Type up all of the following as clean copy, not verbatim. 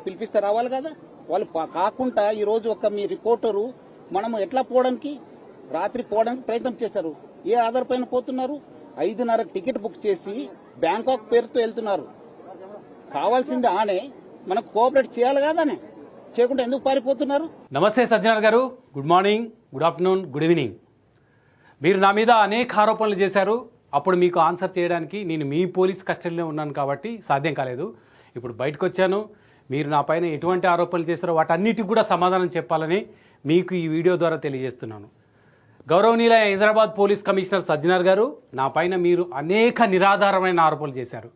పిలిపిస్తే రావాలి కదా. వాళ్ళు కాకుండా ఈరోజు ఒక మీ రిపోర్టరు మనము ఎట్లా పోవడానికి రాత్రి పోవడానికి ప్రయత్నం చేశారు. ఏ ఆధార్ పైన పోతున్నారు? 5:30 టికెట్ బుక్ చేసి బ్యాంకాక్ పేరుతో వెళ్తున్నారు. కావాల్సింది ఆనే మనకు కోఆపరేట్ చేయాలి కదానే, చేయకుండా ఎందుకు పారిపోతున్నారు? నమస్తే సజ్జనార్ గారు, good morning, good afternoon, good evening. మీరు నా మీద అనేక ఆరోపణలు చేశారు. అప్పుడు మీకు ఆన్సర్ చేయడానికి నేను మీ పోలీస్ కస్టడీలో ఉన్నాను కాబట్టి సాధ్యం కాలేదు. ఇప్పుడు బయటకు వచ్చాను. మీరు నా పైన ఎటువంటి ఆరోపణలు చేశారో వాటన్నిటికి కూడా సమాధానం చెప్పాలని మీకు ఈ వీడియో ద్వారా తెలియజేస్తున్నాను. గౌరవనీయుల హైదరాబాద్ పోలీస్ కమిషనర్ సజ్జనార్ గారు, నా పైన మీరు అనేక నిరాధారమైన ఆరోపణలు చేశారు.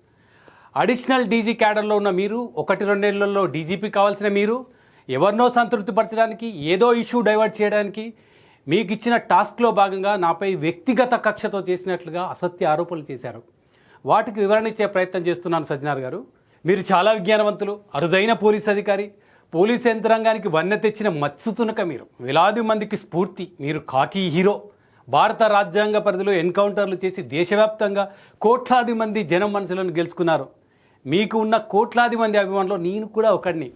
అడిషనల్ డీజీ క్యాడర్లో ఉన్న మీరు 1-2 నెలల్లో డీజీపీ కావాల్సిన మీరు ఎవరినో సంతృప్తిపరచడానికి, ఏదో ఇష్యూ డైవర్ట్ చేయడానికి మీకు ఇచ్చిన టాస్క్లో భాగంగా నాపై వ్యక్తిగత కక్షతో చేసినట్లుగా అసత్య ఆరోపణలు చేశారు. వాటికి వివరణ ఇచ్చే ప్రయత్నం చేస్తున్నాను సజ్జనార్ గారు. మీరు చాలా విజ్ఞానవంతులు, అరుదైన పోలీస్ అధికారి, పోలీస్ యంత్రాంగానికి వన్నె తెచ్చిన మత్సుతునక మీరు, వేలాది మందికి స్ఫూర్తి. మీరు కాకి హీరో. భారత రాజ్యాంగ పరిధిలో ఎన్కౌంటర్లు చేసి దేశవ్యాప్తంగా కోట్లాది మంది జనం మనసులను గెలుచుకున్నారు. మీకు ఉన్న కోట్లాది మంది అభిమానులు నేను కూడా ఒకడిని.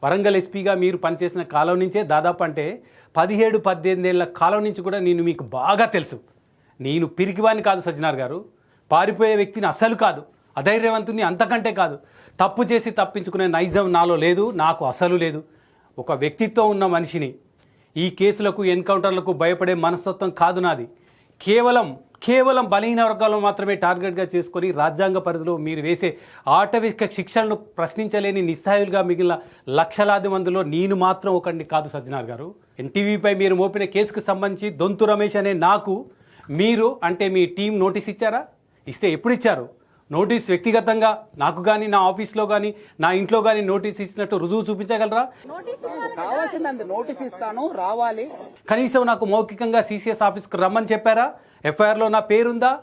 వరంగల్ ఎస్పీగా మీరు పనిచేసిన కాలం నుంచే దాదాపు అంటే 17-18 ఏళ్ల కాలం నుంచి కూడా నేను మీకు బాగా తెలుసు. నేను పిరికివాణ్ణి కాదు సజ్జనార్ గారు, పారిపోయే వ్యక్తిని అసలు కాదు, అధైర్యవంతుని అంతకంటే కాదు. తప్పు చేసి తప్పించుకునే నైజం నాలో లేదు, నాకు అసలు లేదు. ఒక వ్యక్తిత్వం ఉన్న మనిషిని. ఈ కేసులకు, ఎన్కౌంటర్లకు భయపడే మనస్తత్వం కాదు నాది. కేవలం బలహీన వర్గాలను మాత్రమే టార్గెట్గా చేసుకొని రాజ్యాంగ పరిధిలో మీరు వేసే ఆటవిక శిక్షలను ప్రశ్నించలేని నిస్సహాయులుగా మిగిలిన లక్షలాది మందిలో నేను మాత్రం ఒకడిని కాదు సజ్జనార్ గారు. ఎన్టీవీపై మీరు మోపిన కేసుకు సంబంధించి దొంతు రమేష్ అనే నాకు మీరు అంటే మీ టీం నోటీస్ ఇచ్చారా? ఇస్తే ఎప్పుడు ఇచ్చారు? నోటీస్ వ్యక్తిగతంగా నాకు కానీ, నా ఆఫీస్లో కానీ, నా ఇంట్లో కానీ నోటీస్ ఇచ్చినట్టు రుజువు చూపించగలరా? కావాల్సింది నోటీస్ ఇస్తాను, రావాలి. కనీసం నాకు మౌఖికంగా సీసీఎస్ ఆఫీస్కి రమ్మని చెప్పారా? ఎఫ్ఐఆర్లో నా పేరుందా?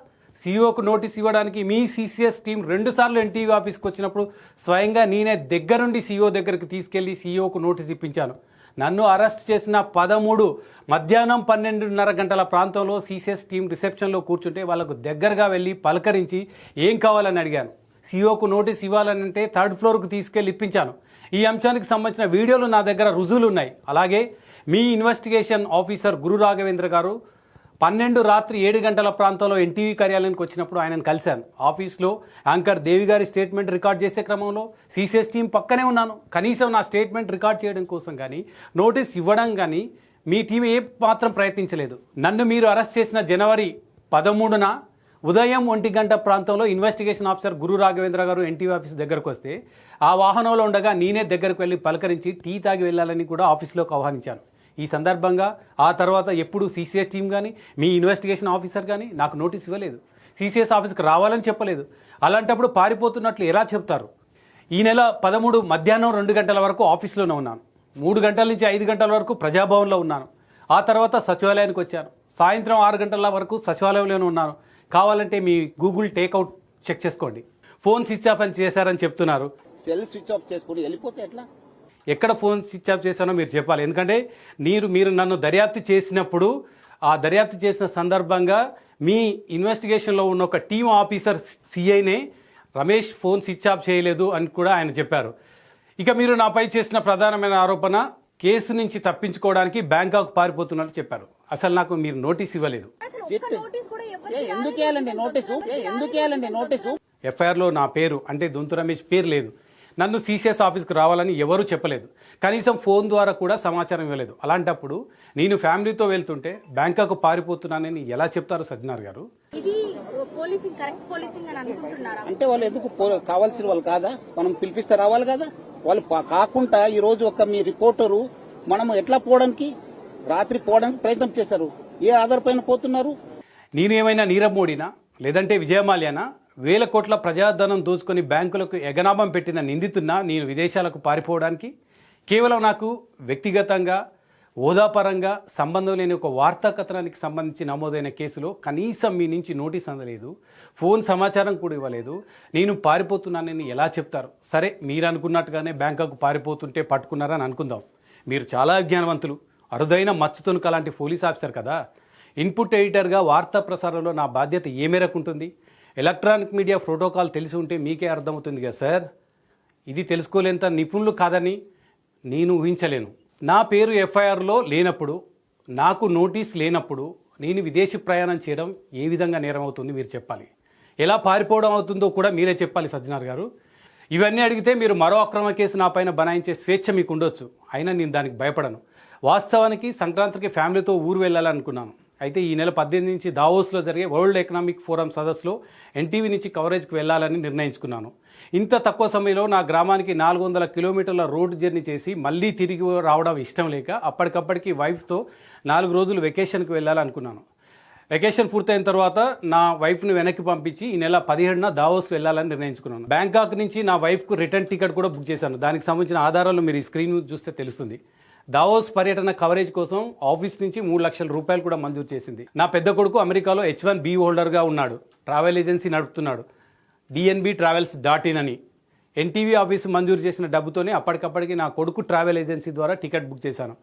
సీఈఓకు నోటీస్ ఇవ్వడానికి మీ సీసీఎస్ టీం 2 సార్లు ఎన్టీవీ ఆఫీస్కి వచ్చినప్పుడు స్వయంగా నేనే దగ్గరుండి సీఈఓ దగ్గరికి తీసుకెళ్లి సీఈఓకు నోటీస్ ఇప్పించాను. నన్ను అరెస్ట్ చేసిన 13 మధ్యాహ్నం 12:30 గంటల ప్రాంతంలో సీసీఎస్ టీం రిసెప్షన్లో కూర్చుంటే వాళ్ళకు దగ్గరగా వెళ్ళి పలకరించి ఏం కావాలని అడిగాను. సీఈఓకు నోటీస్ ఇవ్వాలనంటే 3rd ఫ్లోర్కు తీసుకెళ్లి ఇప్పించాను. ఈ అంశానికి సంబంధించిన వీడియోలు నా దగ్గర రుజువులు ఉన్నాయి. అలాగే మీ ఇన్వెస్టిగేషన్ ఆఫీసర్ గురు రాఘవేంద్ర గారు 12 రాత్రి 7 గంటల ప్రాంతంలో ఎన్టీవీ కార్యాలయానికి వచ్చినప్పుడు ఆయనను కలిశాను. ఆఫీస్లో యాంకర్ దేవి గారి స్టేట్మెంట్ రికార్డ్ చేసే క్రమంలో సీసీఎస్ టీం పక్కనే ఉన్నాను. కనీసం నా స్టేట్మెంట్ రికార్డ్ చేయడం కోసం కానీ, నోటీస్ ఇవ్వడం కానీ మీ టీం ఏ మాత్రం ప్రయత్నించలేదు. నన్ను మీరు అరెస్ట్ చేసిన జనవరి 13న ఉదయం 1 గంట ప్రాంతంలో ఇన్వెస్టిగేషన్ ఆఫీసర్ గురు రాఘవేంద్ర గారు ఎన్టీవీ ఆఫీస్ దగ్గరకు వస్తే ఆ వాహనంలో ఉండగా నేనే దగ్గరకు వెళ్ళి పలకరించి టీ తాగి వెళ్ళాలని కూడా ఆఫీస్లోకి ఆహ్వానించాను. ఈ సందర్భంగా ఆ తర్వాత ఎప్పుడు సీసీఎస్ టీం కానీ, మీ ఇన్వెస్టిగేషన్ ఆఫీసర్ కానీ నాకు నోటీస్ ఇవ్వలేదు. సీసీఎస్ ఆఫీస్కి రావాలని చెప్పలేదు. అలాంటప్పుడు పారిపోతున్నట్లు ఎలా చెప్తారు? ఈ నెల 13 మధ్యాహ్నం 2 గంటల వరకు ఆఫీస్లోనే ఉన్నాను. 3 గంటల నుంచి 5 గంటల వరకు ప్రజాభవన్లో ఉన్నాను. ఆ తర్వాత సచివాలయానికి వచ్చాను. సాయంత్రం 6 గంటల వరకు సచివాలయంలోనే ఉన్నాను. కావాలంటే మీ గూగుల్ టేక్అవుట్ చెక్ చేసుకోండి. ఫోన్ స్విచ్ ఆఫ్ అని చేశారని చెప్తున్నారు. సెల్ స్విచ్ ఆఫ్ చేసుకుని వెళ్ళిపోతే ఎట్లా? ఎక్కడ ఫోన్ స్విచ్ ఆఫ్ చేశానో మీరు చెప్పాలి. ఎందుకంటే మీరు నన్ను దర్యాప్తు చేసినప్పుడు ఆ దర్యాప్తు చేసిన సందర్భంగా మీ ఇన్వెస్టిగేషన్లో ఉన్న ఒక టీం ఆఫీసర్ సిఐనే రమేష్ ఫోన్ స్విచ్ ఆఫ్ చేయలేదు అని కూడా ఆయన చెప్పారు. ఇక మీరు నాపై చేసిన ప్రధానమైన ఆరోపణ కేసు నుంచి తప్పించుకోవడానికి బ్యాంకాక్ పారిపోతున్నట్టు చెప్పారు. అసలు నాకు మీరు నోటీస్ ఇవ్వలేదు. ఎందుకు నోటీసు? ఎఫ్ఐఆర్లో నా పేరు అంటే దొంతు రమేష్ పేరు లేదు. నన్ను సీసీఎస్ ఆఫీస్కి రావాలని ఎవరూ చెప్పలేదు. కనీసం ఫోన్ ద్వారా కూడా సమాచారం ఇవ్వలేదు. అలాంటప్పుడు నేను ఫ్యామిలీతో వెళ్తుంటే బ్యాంకాక్ పారిపోతున్నానని ఎలా చెప్తారు సజ్జనార్ గారు? అంటే వాళ్ళు ఎందుకు కావాల్సిన వాళ్ళు కాదా? మనం పిలిపిస్తే రావాలి కదా. వాళ్ళు కాకుండా ఈరోజు ఒక మీ రిపోర్టరు మనము ఎట్లా పోవడానికి రాత్రి పోవడానికి ప్రయత్నం చేశారు. ఏ ఆధార్ పైన పోతున్నారు? నేను ఏమైనా నీరవ్ మోడీనా లేదంటే విజయమాల్యానా? వేల కోట్ల ప్రజాధనం దోచుకొని బ్యాంకులకు ఎగనామం పెట్టిన నిందితున్నా నేను విదేశాలకు పారిపోవడానికి? కేవలం నాకు వ్యక్తిగతంగా హోదాపరంగా సంబంధం లేని ఒక వార్తా కథనానికి సంబంధించి నమోదైన కేసులో కనీసం మీ నుంచి నోటీస్ అందలేదు, ఫోన్ సమాచారం కూడా ఇవ్వలేదు. నేను పారిపోతున్నానని ఎలా చెప్తారు? సరే, మీరు అనుకున్నట్టుగానే బ్యాంకాక్ పారిపోతుంటే పట్టుకున్నారని అనుకుందాం. మీరు చాలా విజ్ఞానవంతులు, అరుదైన మచ్చుతునుక లాంటి పోలీస్ ఆఫీసర్ కదా. ఇన్పుట్ ఎడిటర్గా వార్తా ప్రసారంలో నా బాధ్యత ఏ మేరకు ఉంటుంది? ఎలక్ట్రానిక్ మీడియా ప్రోటోకాల్ తెలిసి ఉంటే మీకే అర్థమవుతుంది కదా సార్. ఇది తెలుసుకోలేంత నిపుణులు కాదని నేను ఊహించలేను. నా పేరు ఎఫ్ఐఆర్లో లేనప్పుడు, నాకు నోటీస్ లేనప్పుడు నేను విదేశీ ప్రయాణం చేయడం ఏ విధంగా నేరం అవుతుంది మీరు చెప్పాలి. ఎలా పారిపోవడం అవుతుందో కూడా మీరే చెప్పాలి సజ్జనార్ గారు. ఇవన్నీ అడిగితే మీరు మరో అక్రమ కేసు నా పైన బనాయించే స్వేచ్ఛ మీకు ఉండొచ్చు. అయినా నేను దానికి భయపడను. వాస్తవానికి సంక్రాంతికి ఫ్యామిలీతో ఊరు వెళ్ళాలనుకున్నాను. అయితే ఈ నెల 18 నుంచి దావోస్లో జరిగే వరల్డ్ ఎకనామిక్ ఫోరం సదస్సులో ఎన్టీవీ నుంచి కవరేజ్కి వెళ్ళాలని నిర్ణయించుకున్నాను. ఇంత తక్కువ సమయంలో నా గ్రామానికి 400 కిలోమీటర్ల రోడ్ జర్నీ చేసి మళ్ళీ తిరిగి రావడం ఇష్టం లేక అప్పటికప్పటికి వైఫ్తో 4 రోజులు వెకేషన్కి వెళ్ళాలనుకున్నాను. వెకేషన్ పూర్తయిన తర్వాత నా వైఫ్ను వెనక్కి పంపించి ఈ నెల 17న దావోస్కి వెళ్ళాలని నిర్ణయించుకున్నాను. బ్యాంకాక్ నుంచి నా వైఫ్కు రిటర్న్ టికెట్ కూడా బుక్ చేశాను. దానికి సంబంధించిన ఆధారాలు మీరు ఈ స్క్రీన్ చూస్తే తెలుస్తుంది. దావోస్ పర్యటన కవరేజ్ కోసం ఆఫీస్ నుంచి 3 లక్షల రూపాయలు కూడా మంజూరు చేసింది. నా పెద్ద కొడుకు అమెరికాలో H1B హోల్డర్గా ఉన్నాడు. ట్రావెల్ ఏజెన్సీ నడుపుతున్నాడు, dnbtravels.in అని. ఎన్టీవీ ఆఫీసు మంజూరు చేసిన డబ్బుతోనే అప్పటికప్పటికి నా కొడుకు ట్రావెల్ ఏజెన్సీ ద్వారా టికెట్ బుక్ చేశాను.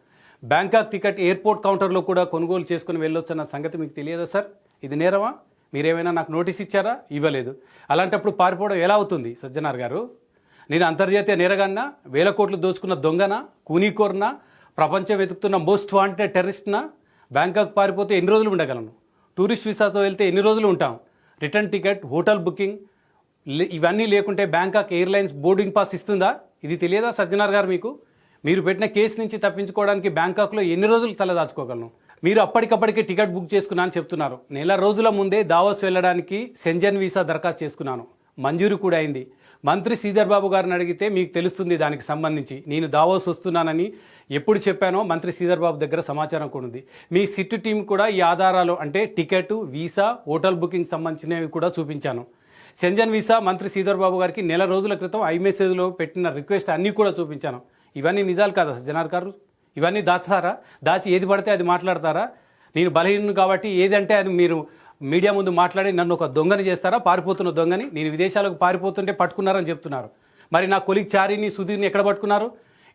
బ్యాంకాక్ టికెట్ ఎయిర్పోర్ట్ కౌంటర్లో కూడా కొనుగోలు చేసుకుని వెళ్ళొచ్చన్న సంగతి మీకు తెలియదా సార్? ఇది నేరమా? మీరేమైనా నాకు నోటీస్ ఇచ్చారా? ఇవ్వలేదు. అలాంటప్పుడు పారిపోవడం ఎలా అవుతుంది సజ్జనార్ గారు? నేను అంతర్జాతీయ నేరగాన్నా, 1000 కోట్లు దోచుకున్న దొంగనా, కూనీకోర్నా, ప్రపంచం వెతుకుతున్న మోస్ట్ వాంటెడ్ టెర్రరిస్ట్నా? బ్యాంకాక్ పారిపోతే ఎన్ని రోజులు ఉండగలను? టూరిస్ట్ వీసాతో వెళ్తే ఎన్ని రోజులు ఉంటాం? రిటర్న్ టికెట్, హోటల్ బుకింగ్ ఇవన్నీ లేకుంటే బ్యాంకాక్ ఎయిర్లైన్స్ బోర్డింగ్ పాస్ ఇస్తుందా? ఇది తెలియదా సజ్జనార్ గారు మీకు? మీరు పెట్టిన కేసు నుంచి తప్పించుకోవడానికి బ్యాంకాక్లో ఎన్ని రోజులు తలదాచుకోగలను? మీరు అప్పటికప్పటికే టికెట్ బుక్ చేసుకున్నా అని చెప్తున్నారు. నెల రోజుల ముందే దావోస్ వెళ్ళడానికి సెంజన్ వీసా దరఖాస్తు చేసుకున్నాను. మంజూరు కూడా అయింది. మంత్రి శ్రీధర్ బాబు గారిని అడిగితే మీకు తెలుస్తుంది దానికి సంబంధించి. నేను దావోస్ వస్తున్నానని ఎప్పుడు చెప్పానో మంత్రి శ్రీధర్ బాబు దగ్గర సమాచారం కూడా ఉంది. మీ సిట్ టీం కూడా ఈ ఆధారాలు అంటే టికెట్, వీసా, హోటల్ బుకింగ్ సంబంధించినవి కూడా చూపించాను. సెంజన్ వీసా మంత్రి శ్రీధర్ బాబు గారికి నెల రోజుల క్రితం ఐమెసేజ్లో పెట్టిన రిక్వెస్ట్ అన్నీ కూడా చూపించాను. ఇవన్నీ నిజాలు కాదా సజ్జనార్ గారు? ఇవన్నీ దాచారా? దాచి ఏది పడితే అది మాట్లాడతారా? నేను బలహీనుడు కాబట్టి ఏదంటే అది మీరు మీడియా ముందు మాట్లాడి నన్ను ఒక దొంగని చేస్తారా? పారిపోతున్న దొంగని. నేను విదేశాలకు పారిపోతుంటే పట్టుకున్నారని చెప్తున్నారు. మరి నా కొలీగ్ చారీని, సుధీర్ని ఎక్కడ పట్టుకున్నారు?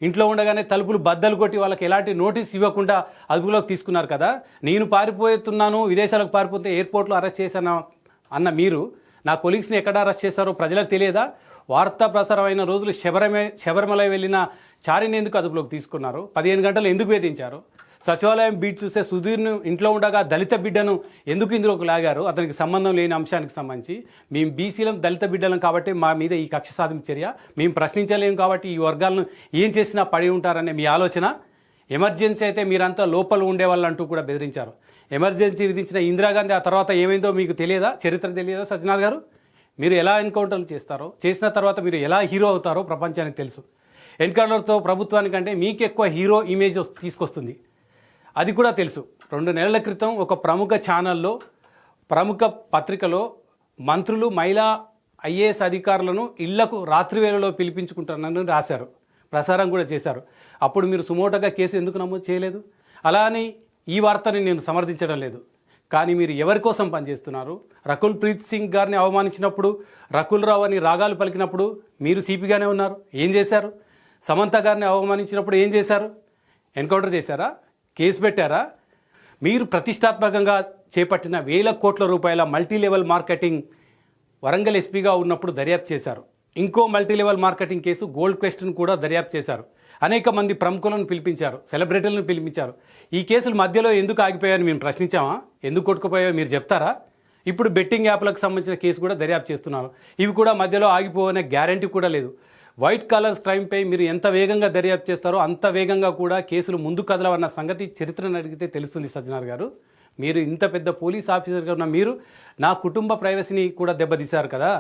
ఇంట్లో ఉండగానే తలుపులు బద్దలు కొట్టి వాళ్ళకి ఎలాంటి నోటీస్ ఇవ్వకుండా అదుపులోకి తీసుకున్నారు కదా. నేను పారిపోతున్నాను, విదేశాలకు పారిపోతే ఎయిర్పోర్ట్లో అరెస్ట్ చేశాను అన్న మీరు నా కొలీగ్స్ని ఎక్కడ అరెస్ట్ చేశారో ప్రజలకు తెలియదా? వార్తా ప్రసారం అయిన రోజులు శబరిమల వెళ్ళిన చారిని ఎందుకు అదుపులోకి తీసుకున్నారు? 15 గంటలు ఎందుకు వేధించారు? సచివాలయం బీట్ చూస్తే సుధీర్ను ఇంట్లో ఉండగా దళిత బిడ్డను ఎందుకు ఇందులోకి లాగారు? అతనికి సంబంధం లేని అంశానికి సంబంధించి మేము బీసీలం, దళిత బిడ్డలం కాబట్టి మా మీద ఈ కక్ష సాధింపు చర్య. మేము ప్రశ్నించలేము కాబట్టి ఈ వర్గాలను ఏం చేసినా పడి ఉంటారనే మీ ఆలోచన. ఎమర్జెన్సీ అయితే మీరంతా లోపల ఉండేవాళ్ళు అంటూ కూడా బెదిరించారు. ఎమర్జెన్సీ విధించిన ఇందిరాగాంధీ ఆ తర్వాత ఏమైందో మీకు తెలియదా? చరిత్ర తెలియదా సజ్జనార్ గారు? మీరు ఎలా ఎన్కౌంటర్లు చేస్తారో, చేసిన తర్వాత మీరు ఎలా హీరో అవుతారో ప్రపంచానికి తెలుసు. ఎన్కౌంటర్తో ప్రభుత్వానికంటే మీకు ఎక్కువ హీరో ఇమేజ్ తీసుకొస్తుంది, అది కూడా తెలుసు. 2 నెలల క్రితం ఒక ప్రముఖ ఛానల్లో, ప్రముఖ పత్రికలో మంత్రులు, మహిళా ఐఏఎస్ అధికారులను ఇళ్లకు రాత్రి వేళలో పిలిపించుకుంటున్నారని రాశారు, ప్రసారం కూడా చేశారు. అప్పుడు మీరు సుమోటోగా కేసు ఎందుకు నమోదు చేయలేదు? అలా అని ఈ వార్తని నేను సమర్థించడం లేదు. కానీ మీరు ఎవరి కోసం పనిచేస్తున్నారు? రకుల్ ప్రీత్ సింగ్ గారిని అవమానించినప్పుడు, రకుల్ రావు అని రాగాలు పలికినప్పుడు మీరు సిపిగానే ఉన్నారు. ఏం చేశారు? సమంత గారిని అవమానించినప్పుడు ఏం చేశారు? ఎన్కౌంటర్ చేశారా? కేసు పెట్టారా? మీరు ప్రతిష్టాత్మకంగా చేపట్టిన 1000 కోట్ల రూపాయల మల్టీలెవెల్ మార్కెటింగ్ వరంగల్ ఎస్పీగా ఉన్నప్పుడు దర్యాప్తు చేశారు. ఇంకో మల్టీలెవెల్ మార్కెటింగ్ కేసు గోల్డ్ క్వెస్ట్ను కూడా దర్యాప్తు చేశారు. అనేక మంది ప్రముఖులను పిలిపించారు, సెలబ్రిటీలను పిలిపించారు. ఈ కేసులు మధ్యలో ఎందుకు ఆగిపోయాయని మేము ప్రశ్నించామా? ఎందుకు కొట్టుకుపోయాయో మీరు చెప్తారా? ఇప్పుడు బెట్టింగ్ యాప్లకు సంబంధించిన కేసు కూడా దర్యాప్తు చేస్తున్నారు. ఇవి కూడా మధ్యలో ఆగిపోవనే గ్యారంటీ కూడా లేదు. వైట్ కాలర్స్ క్రైమ్పై మీరు ఎంత వేగంగా దర్యాప్తు చేస్తారో అంత వేగంగా కూడా కేసులు ముందు కదలవన్న సంగతి చరిత్రను అడిగితే తెలుస్తుంది సజ్జనార్ గారు. మీరు ఇంత పెద్ద పోలీస్ ఆఫీసర్గా ఉన్న మీరు నా కుటుంబ ప్రైవసీని కూడా దెబ్బతీశారు కదా.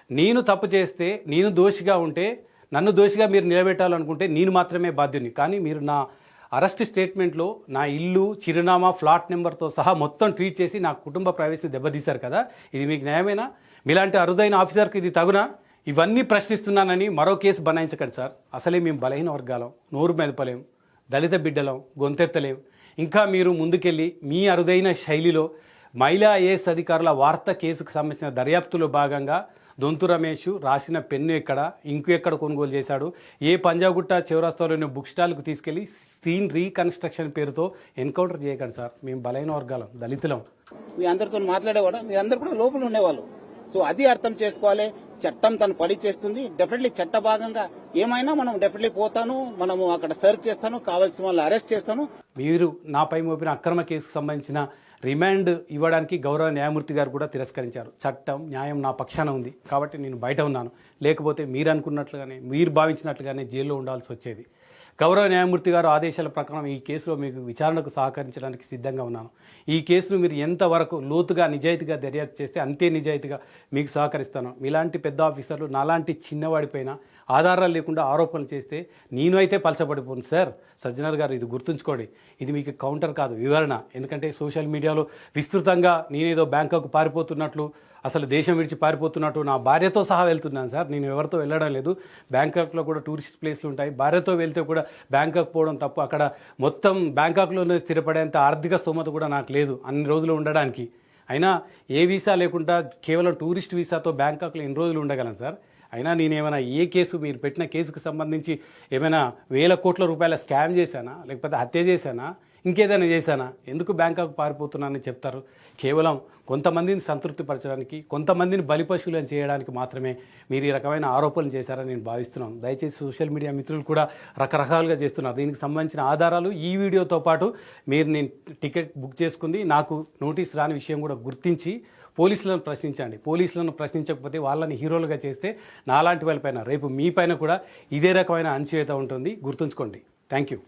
నేను తప్పు చేస్తే, నేను దోషిగా ఉంటే, నన్ను దోషిగా మీరు నిలబెట్టాలనుకుంటే నేను మాత్రమే బాధ్యుని. కానీ మీరు నా అరెస్ట్ స్టేట్మెంట్లో నా ఇల్లు, చిరునామా, ఫ్లాట్ నెంబర్తో సహా మొత్తం ట్వీట్ చేసి నా కుటుంబ ప్రైవసీ దెబ్బతీశారు కదా. ఇది మీకు న్యాయమేనా? మీలాంటి అరుదైన ఆఫీసర్కి ఇది తగునా? ఇవన్నీ ప్రశ్నిస్తున్నానని మరో కేసు బనాయించకండి సార్. అసలే మేము బలహీన వర్గాలం, నోరు మెదపలేం, దళిత బిడ్డలం, గొంతెత్తలేం. ఇంకా మీరు ముందుకెళ్ళి మీ అరుదైన శైలిలో మహిళా ఐఏఎస్ అధికారుల వార్త కేసుకు సంబంధించిన దర్యాప్తులో భాగంగా దొంతు రమేష్ రాసిన పెన్ను ఎక్కడ, ఇంకు ఎక్కడ కొనుగోలు చేశాడు, ఏ పంజాగుట్ట చౌరస్తాలోని బుక్ స్టాల్కు తీసుకెళ్లి సీన్ రీకన్స్ట్రక్షన్ పేరుతో ఎన్కౌంటర్ చేయకండి సార్. మేము బలైన వర్గాలం, దళితులం. మీ అందరితో మాట్లాడేవాడా? మీ అందరు కూడా లోపల ఉండేవాళ్ళు. సో అది అర్థం చేసుకోవాలి. చట్టం తను పని చేస్తుంది. డెఫినెట్లీ చట్ట భాగంగా ఏమైనా మనం డెఫినెట్లీ పోతాను, మనము అక్కడ సెర్చ్ చేస్తాను, కావాల్సిన వాళ్ళని అరెస్ట్ చేస్తాను. మీరు నాపై మోపిన అక్రమ కేసుకు సంబంధించిన రిమాండ్ ఇవ్వడానికి గౌరవ న్యాయమూర్తి గారు కూడా తిరస్కరించారు. చట్టం న్యాయం నా పక్షాన ఉంది కాబట్టి నేను బయట ఉన్నాను, లేకపోతే మీరు అనుకున్నట్లుగానే మీరు భావించినట్లుగానే జైల్లో ఉండాల్సి వచ్చేది. గౌరవ న్యాయమూర్తి గారు ఆదేశాల ప్రకారం ఈ కేసులో మీకు విచారణకు సహకరించడానికి సిద్ధంగా ఉన్నాను. ఈ కేసును మీరు ఎంతవరకు లోతుగా నిజాయితీగా దర్యాప్తు చేస్తే అంతే నిజాయితీగా మీకు సహకరిస్తాను. మీలాంటి పెద్ద ఆఫీసర్లు నాలాంటి చిన్నవాడిపైన ఆధారాలు లేకుండా ఆరోపణలు చేస్తే నేను అయితే పలచబడిపోను సార్. సజ్జనర్ గారు ఇది గుర్తుంచుకోండి. ఇది మీకు కౌంటర్ కాదు, వివరణ. ఎందుకంటే సోషల్ మీడియాలో విస్తృతంగా నేనేదో బ్యాంకాక్ పారిపోతున్నట్లు, అసలు దేశం విడిచి పారిపోతున్నట్టు, నా భార్యతో సహా వెళ్తున్నాను సార్. నేను ఎవరితో వెళ్ళడం లేదు. బ్యాంకాక్లో కూడా టూరిస్ట్ ప్లేస్లు ఉంటాయి. భార్యతో వెళ్తే కూడా బ్యాంకాక్ పోవడం తప్పు. అక్కడ మొత్తం బ్యాంకాక్లోనే స్థిరపడేంత ఆర్థిక స్తోమత కూడా నాకు లేదు అన్ని రోజులు ఉండడానికి. అయినా ఏ వీసా లేకుండా కేవలం టూరిస్ట్ వీసాతో బ్యాంకాక్లో ఎన్ని రోజులు ఉండగలను సార్? అయినా నేనేమైనా ఏ కేసు, మీరు పెట్టిన కేసుకు సంబంధించి ఏమైనా వేల కోట్ల రూపాయల స్కామ్ చేశానా, లేకపోతే హత్య చేశానా, ఇంకేదైనా చేశానా? ఎందుకు బ్యాంకాక్ పారిపోతున్నానని చెప్తారు? కేవలం కొంతమందిని సంతృప్తిపరచడానికి, కొంతమందిని బలిపశువులను చేయడానికి మాత్రమే మీరు ఈ రకమైన ఆరోపణలు చేశారని నేను భావిస్తున్నాను. దయచేసి సోషల్ మీడియా మిత్రులు కూడా రకరకాలుగా చేస్తున్నారు. దీనికి సంబంధించిన ఆధారాలు ఈ వీడియోతో పాటు మీరు నేను టికెట్ బుక్ చేసుకుంది, నాకు నోటీస్ రాని విషయం కూడా గుర్తించి పోలీసులను ప్రశ్నించండి. పోలీసులను ప్రశ్నించకపోతే వాళ్ళని హీరోలుగా చేస్తే నాలాంటి వాళ్ళపైన రేపు మీ పైన కూడా ఇదే రకమైన అణచివేత ఉంటుంది. గుర్తుంచుకోండి. Thank you.